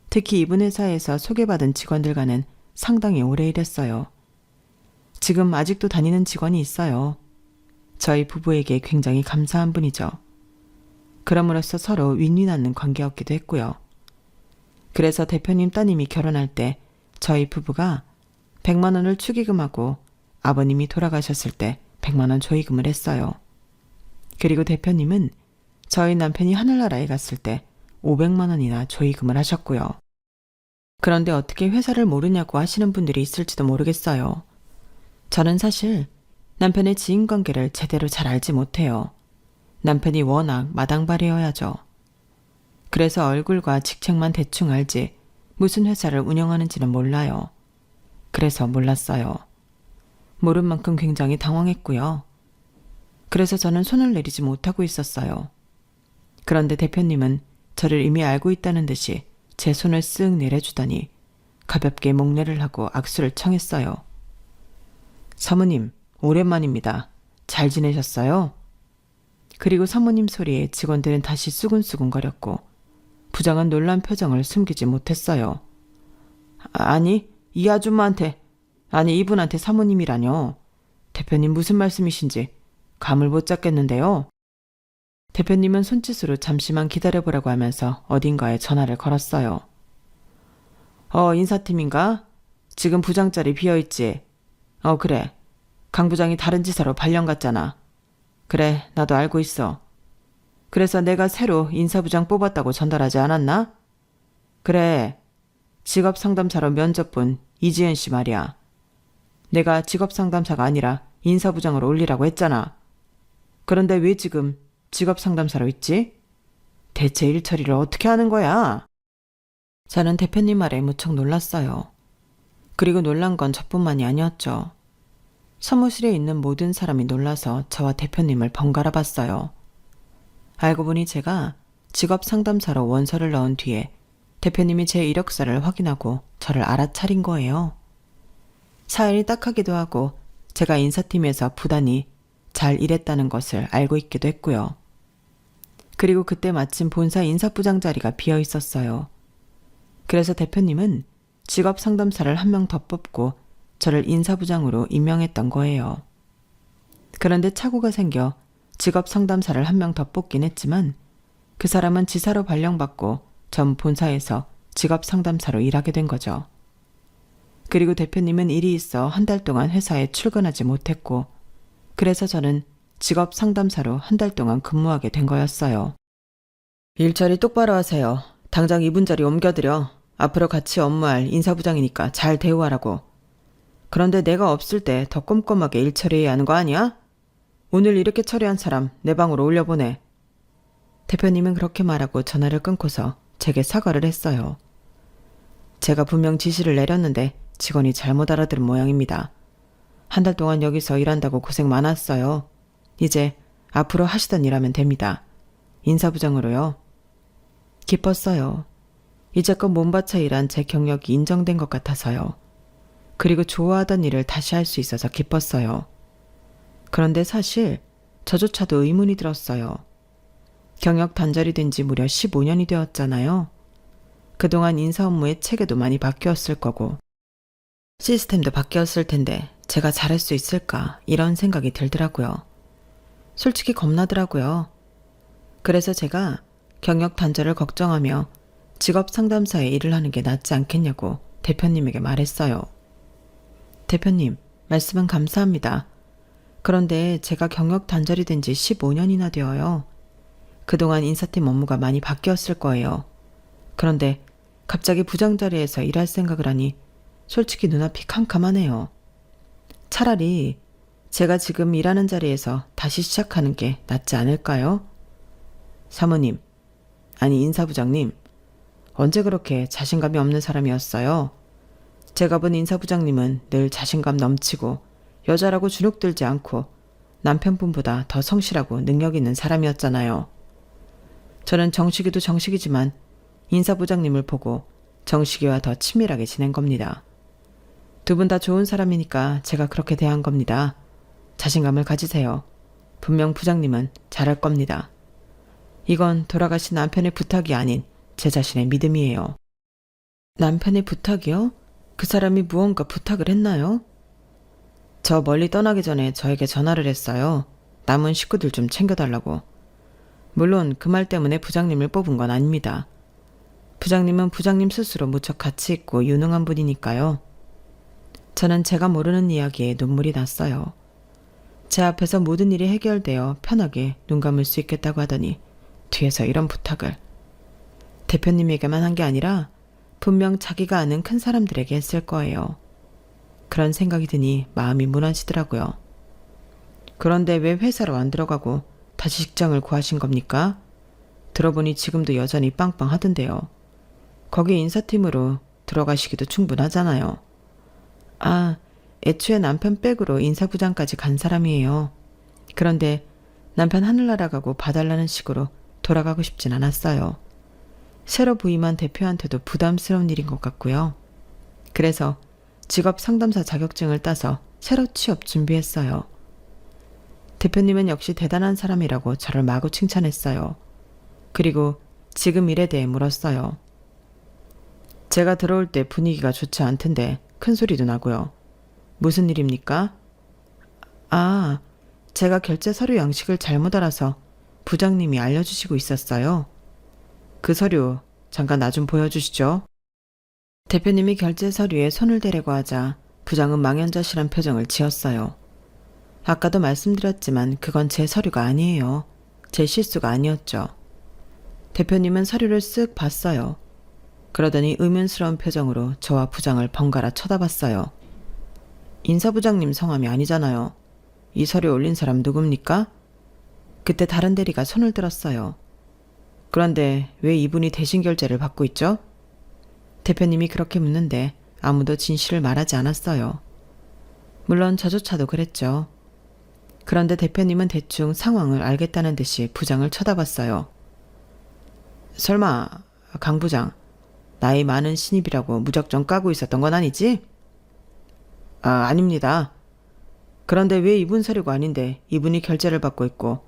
특히 이분 회사에서 소개받은 직원들과는 상당히 오래 일했어요. 지금 아직도 다니는 직원이 있어요. 저희 부부에게 굉장히 감사한 분이죠. 그럼으로써 서로 윈윈하는 관계였기도 했고요. 그래서 대표님 따님이 결혼할 때 저희 부부가 100만 원을 축의금하고 아버님이 돌아가셨을 때 100만 원 조의금을 했어요. 그리고 대표님은 저희 남편이 하늘나라에 갔을 때 500만 원이나 조의금을 하셨고요. 그런데 어떻게 회사를 모르냐고 하시는 분들이 있을지도 모르겠어요. 저는 사실 남편의 지인관계를 제대로 잘 알지 못해요. 남편이 워낙 마당발이어야죠. 그래서 얼굴과 직책만 대충 알지 무슨 회사를 운영하는지는 몰라요. 그래서 몰랐어요. 모른 만큼 굉장히 당황했고요. 그래서 저는 손을 내리지 못하고 있었어요. 그런데 대표님은 저를 이미 알고 있다는 듯이 제 손을 쓱 내려주더니 가볍게 목례를 하고 악수를 청했어요. 사모님, 오랜만입니다. 잘 지내셨어요? 그리고 사모님 소리에 직원들은 다시 수근수근거렸고 부장은 놀란 표정을 숨기지 못했어요. 아니, 이 아줌마한테, 아니 이분한테 사모님이라뇨. 대표님 무슨 말씀이신지 감을 못 잡겠는데요. 대표님은 손짓으로 잠시만 기다려보라고 하면서 어딘가에 전화를 걸었어요. 인사팀인가? 지금 부장 자리 비어있지? 그래. 강 부장이 다른 지사로 발령 갔잖아. 그래, 나도 알고 있어. 그래서 내가 새로 인사부장 뽑았다고 전달하지 않았나? 그래, 직업상담사로 면접 본 이지은 씨 말이야. 내가 직업상담사가 아니라 인사부장으로 올리라고 했잖아. 그런데 왜 지금 직업상담사로 있지? 대체 일 처리를 어떻게 하는 거야? 저는 대표님 말에 무척 놀랐어요. 그리고 놀란 건 저뿐만이 아니었죠. 사무실에 있는 모든 사람이 놀라서 저와 대표님을 번갈아 봤어요. 알고 보니 제가 직업 상담사로 원서를 넣은 뒤에 대표님이 제 이력서를 확인하고 저를 알아차린 거예요. 사연이 딱하기도 하고 제가 인사팀에서 부단히 잘 일했다는 것을 알고 있기도 했고요. 그리고 그때 마침 본사 인사부장 자리가 비어 있었어요. 그래서 대표님은 직업 상담사를 한 명 더 뽑고 저를 인사부장으로 임명했던 거예요. 그런데 착오가 생겨 직업 상담사를 한 명 더 뽑긴 했지만 그 사람은 지사로 발령받고 전 본사에서 직업 상담사로 일하게 된 거죠. 그리고 대표님은 일이 있어 한 달 동안 회사에 출근하지 못했고 그래서 저는 직업 상담사로 한 달 동안 근무하게 된 거였어요. 일처리 똑바로 하세요. 당장 이분 자리 옮겨드려. 앞으로 같이 업무할 인사부장이니까 잘 대우하라고. 그런데 내가 없을 때 더 꼼꼼하게 일 처리해야 하는 거 아니야? 오늘 이렇게 처리한 사람 내 방으로 올려보내. 대표님은 그렇게 말하고 전화를 끊고서 제게 사과를 했어요. 제가 분명 지시를 내렸는데 직원이 잘못 알아들은 모양입니다. 한 달 동안 여기서 일한다고 고생 많았어요. 이제 앞으로 하시던 일 하면 됩니다. 인사부장으로요. 기뻤어요. 이제껏 몸바쳐 일한 제 경력이 인정된 것 같아서요. 그리고 좋아하던 일을 다시 할 수 있어서 기뻤어요. 그런데 사실 저조차도 의문이 들었어요. 경력 단절이 된 지 무려 15년이 되었잖아요. 그동안 인사 업무의 체계도 많이 바뀌었을 거고 시스템도 바뀌었을 텐데 제가 잘할 수 있을까 이런 생각이 들더라고요. 솔직히 겁나더라고요. 그래서 제가 경력 단절을 걱정하며 직업 상담사에 일을 하는 게 낫지 않겠냐고 대표님에게 말했어요. 대표님, 말씀은 감사합니다. 그런데 제가 경력 단절이 된 지 15년이나 되어요. 그동안 인사팀 업무가 많이 바뀌었을 거예요. 그런데 갑자기 부장 자리에서 일할 생각을 하니 솔직히 눈앞이 캄캄하네요. 차라리 제가 지금 일하는 자리에서 다시 시작하는 게 낫지 않을까요? 사모님, 아니 인사부장님, 언제 그렇게 자신감이 없는 사람이었어요? 제가 본 인사부장님은 늘 자신감 넘치고 여자라고 주눅들지 않고 남편분보다 더 성실하고 능력 있는 사람이었잖아요. 저는 정식이도 정식이지만 인사부장님을 보고 정식이와 더 친밀하게 지낸 겁니다. 두 분 다 좋은 사람이니까 제가 그렇게 대한 겁니다. 자신감을 가지세요. 분명 부장님은 잘할 겁니다. 이건 돌아가신 남편의 부탁이 아닌 제 자신의 믿음이에요. 남편의 부탁이요? 그 사람이 무언가 부탁을 했나요? 저 멀리 떠나기 전에 저에게 전화를 했어요. 남은 식구들 좀 챙겨달라고. 물론 그 말 때문에 부장님을 뽑은 건 아닙니다. 부장님은 부장님 스스로 무척 가치 있고 유능한 분이니까요. 저는 제가 모르는 이야기에 눈물이 났어요. 제 앞에서 모든 일이 해결되어 편하게 눈 감을 수 있겠다고 하더니 뒤에서 이런 부탁을. 대표님에게만 한 게 아니라 분명 자기가 아는 큰 사람들에게 했을 거예요. 그런 생각이 드니 마음이 무너지더라고요. 그런데 왜 회사로 안 들어가고 다시 직장을 구하신 겁니까? 들어보니 지금도 여전히 빵빵하던데요. 거기 인사팀으로 들어가시기도 충분하잖아요. 아, 애초에 남편 백으로 인사부장까지 간 사람이에요. 그런데 남편 하늘 날아가고 봐달라는 식으로 돌아가고 싶진 않았어요. 새로 부임한 대표한테도 부담스러운 일인 것 같고요. 그래서 직업 상담사 자격증을 따서 새로 취업 준비했어요. 대표님은 역시 대단한 사람이라고 저를 마구 칭찬했어요. 그리고 지금 일에 대해 물었어요. 제가 들어올 때 분위기가 좋지 않던데 큰 소리도 나고요. 무슨 일입니까? 아, 제가 결제 서류 양식을 잘못 알아서 부장님이 알려주시고 있었어요. 그 서류 잠깐 나 좀 보여주시죠. 대표님이 결제 서류에 손을 대려고 하자 부장은 망연자실한 표정을 지었어요. 아까도 말씀드렸지만 그건 제 서류가 아니에요. 제 실수가 아니었죠. 대표님은 서류를 쓱 봤어요. 그러더니 의문스러운 표정으로 저와 부장을 번갈아 쳐다봤어요. 인사부장님 성함이 아니잖아요. 이 서류 올린 사람 누굽니까? 그때 다른 대리가 손을 들었어요. 그런데 왜 이분이 대신 결제를 받고 있죠? 대표님이 그렇게 묻는데 아무도 진실을 말하지 않았어요. 물론 저조차도 그랬죠. 그런데 대표님은 대충 상황을 알겠다는 듯이 부장을 쳐다봤어요. 설마 강 부장, 나이 많은 신입이라고 무작정 까고 있었던 건 아니지? 아닙니다. 그런데 왜 이분 서류가 아닌데 이분이 결제를 받고 있고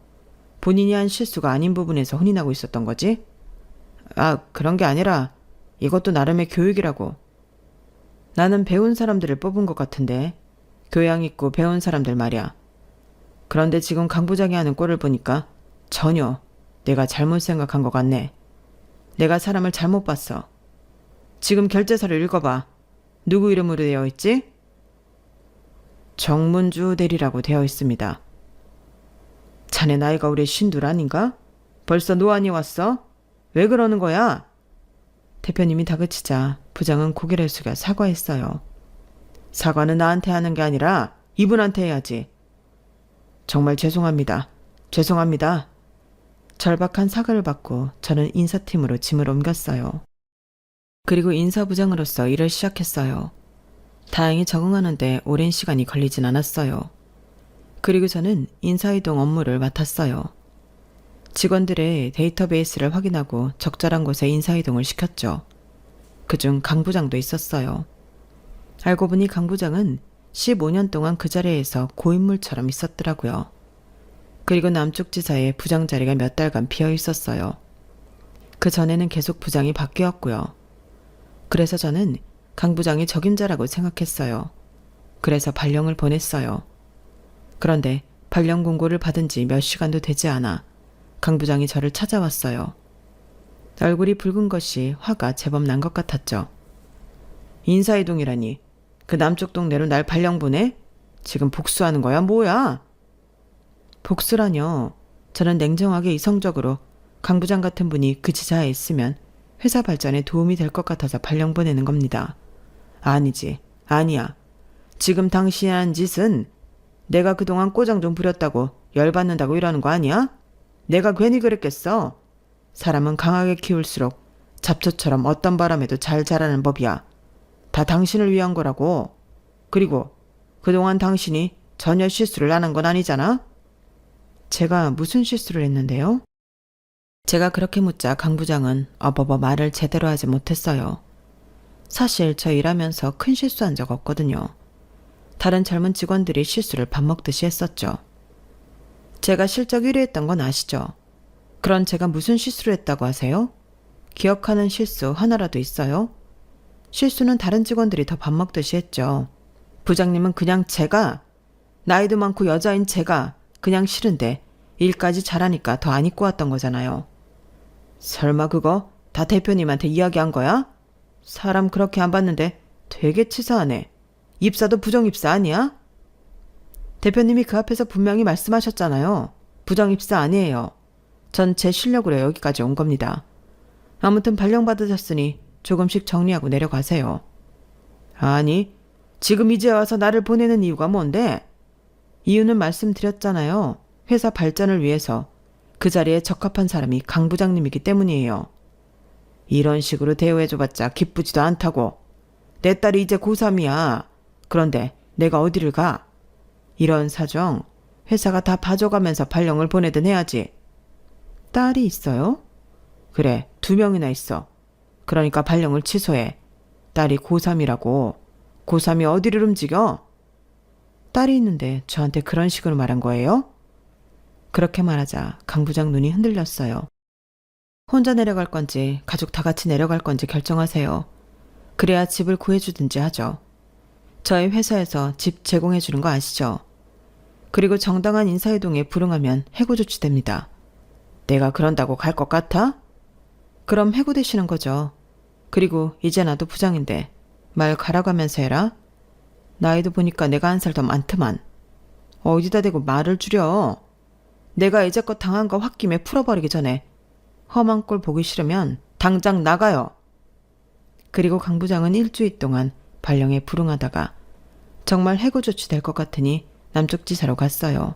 본인이 한 실수가 아닌 부분에서 혼이 나고 있었던 거지? 그런 게 아니라 이것도 나름의 교육이라고. 나는 배운 사람들을 뽑은 것 같은데 교양 있고 배운 사람들 말이야. 그런데 지금 강 부장이 하는 꼴을 보니까 전혀 내가 잘못 생각한 것 같네. 내가 사람을 잘못 봤어. 지금 결제서를 읽어봐. 누구 이름으로 되어 있지? 정문주 대리라고 되어 있습니다. 자네 나이가 올해 52 아닌가? 벌써 노안이 왔어? 왜 그러는 거야? 대표님이 다그치자 부장은 고개를 숙여 사과했어요. 사과는 나한테 하는 게 아니라 이분한테 해야지. 정말 죄송합니다. 죄송합니다. 절박한 사과를 받고 저는 인사팀으로 짐을 옮겼어요. 그리고 인사부장으로서 일을 시작했어요. 다행히 적응하는데 오랜 시간이 걸리진 않았어요. 그리고 저는 인사이동 업무를 맡았어요. 직원들의 데이터베이스를 확인하고 적절한 곳에 인사이동을 시켰죠. 그중 강 부장도 있었어요. 알고 보니 강 부장은 15년 동안 그 자리에서 고인물처럼 있었더라고요. 그리고 남쪽 지사의 부장 자리가 몇 달간 비어 있었어요. 그 전에는 계속 부장이 바뀌었고요. 그래서 저는 강 부장이 적임자라고 생각했어요. 그래서 발령을 보냈어요. 그런데 발령 공고를 받은 지 몇 시간도 되지 않아 강 부장이 저를 찾아왔어요. 얼굴이 붉은 것이 화가 제법 난 것 같았죠. 인사이동이라니. 그 남쪽 동네로 날 발령 보내? 지금 복수하는 거야? 뭐야? 복수라뇨. 저는 냉정하게 이성적으로 강 부장 같은 분이 그 지사에 있으면 회사 발전에 도움이 될 것 같아서 발령 보내는 겁니다. 아니지. 아니야. 지금 당신이 한 짓은 내가 그동안 꼬장 좀 부렸다고 열받는다고 이러는 거 아니야? 내가 괜히 그랬겠어. 사람은 강하게 키울수록 잡초처럼 어떤 바람에도 잘 자라는 법이야. 다 당신을 위한 거라고. 그리고 그동안 당신이 전혀 실수를 안 한 건 아니잖아? 제가 무슨 실수를 했는데요? 제가 그렇게 묻자 강 부장은 어버버 말을 제대로 하지 못했어요. 사실 저 일하면서 큰 실수한 적 없거든요. 다른 젊은 직원들이 실수를 밥 먹듯이 했었죠. 제가 실적 1위 했던 건 아시죠? 그런 제가 무슨 실수를 했다고 하세요? 기억하는 실수 하나라도 있어요? 실수는 다른 직원들이 더 밥 먹듯이 했죠. 부장님은 그냥 제가, 나이도 많고 여자인 제가 그냥 싫은데 일까지 잘하니까 더 안 입고 왔던 거잖아요. 설마 그거 다 대표님한테 이야기한 거야? 사람 그렇게 안 봤는데 되게 치사하네. 입사도 부정입사 아니야? 대표님이 그 앞에서 분명히 말씀하셨잖아요. 부정입사 아니에요. 전 제 실력으로 여기까지 온 겁니다. 아무튼 발령 받으셨으니 조금씩 정리하고 내려가세요. 아니, 지금 이제 와서 나를 보내는 이유가 뭔데? 이유는 말씀드렸잖아요. 회사 발전을 위해서 그 자리에 적합한 사람이 강 부장님이기 때문이에요. 이런 식으로 대우해줘봤자 기쁘지도 않다고. 내 딸이 이제 고3이야. 그런데 내가 어디를 가? 이런 사정 회사가 다 봐줘가면서 발령을 보내든 해야지. 딸이 있어요? 그래, 2명이나 있어. 그러니까 발령을 취소해. 딸이 고3이라고. 고3이 어디를 움직여? 딸이 있는데 저한테 그런 식으로 말한 거예요? 그렇게 말하자 강 부장 눈이 흔들렸어요. 혼자 내려갈 건지 가족 다 같이 내려갈 건지 결정하세요. 그래야 집을 구해주든지 하죠. 저희 회사에서 집 제공해주는 거 아시죠? 그리고 정당한 인사이동에 불응하면 해고 조치됩니다. 내가 그런다고 갈 것 같아? 그럼 해고되시는 거죠. 그리고 이제 나도 부장인데 말 가라고 하면서 해라. 나이도 보니까 내가 1살 더 많더만. 어디다 대고 말을 줄여. 내가 이제껏 당한 거 홧김에 풀어버리기 전에 험한 꼴 보기 싫으면 당장 나가요. 그리고 강 부장은 일주일 동안 발령에 불응하다가 정말 해고 조치될 것 같으니 남쪽 지사로 갔어요.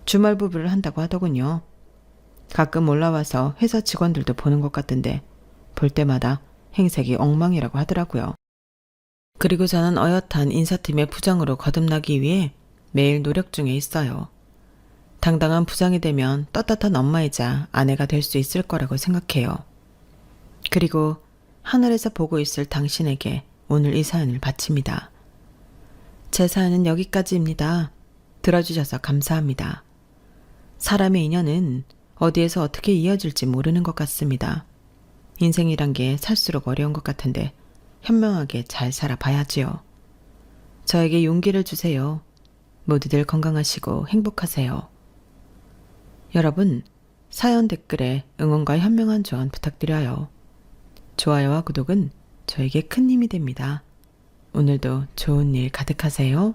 주말 부부를 한다고 하더군요. 가끔 올라와서 회사 직원들도 보는 것 같던데 볼 때마다 행색이 엉망이라고 하더라고요. 그리고 저는 어엿한 인사팀의 부장으로 거듭나기 위해 매일 노력 중에 있어요. 당당한 부장이 되면 떳떳한 엄마이자 아내가 될 수 있을 거라고 생각해요. 그리고 하늘에서 보고 있을 당신에게 오늘 이 사연을 바칩니다. 제 사연은 여기까지입니다. 들어주셔서 감사합니다. 사람의 인연은 어디에서 어떻게 이어질지 모르는 것 같습니다. 인생이란 게 살수록 어려운 것 같은데 현명하게 잘 살아봐야지요. 저에게 용기를 주세요. 모두들 건강하시고 행복하세요. 여러분, 사연 댓글에 응원과 현명한 조언 부탁드려요. 좋아요와 구독은 저에게 큰 힘이 됩니다. 오늘도 좋은 일 가득하세요.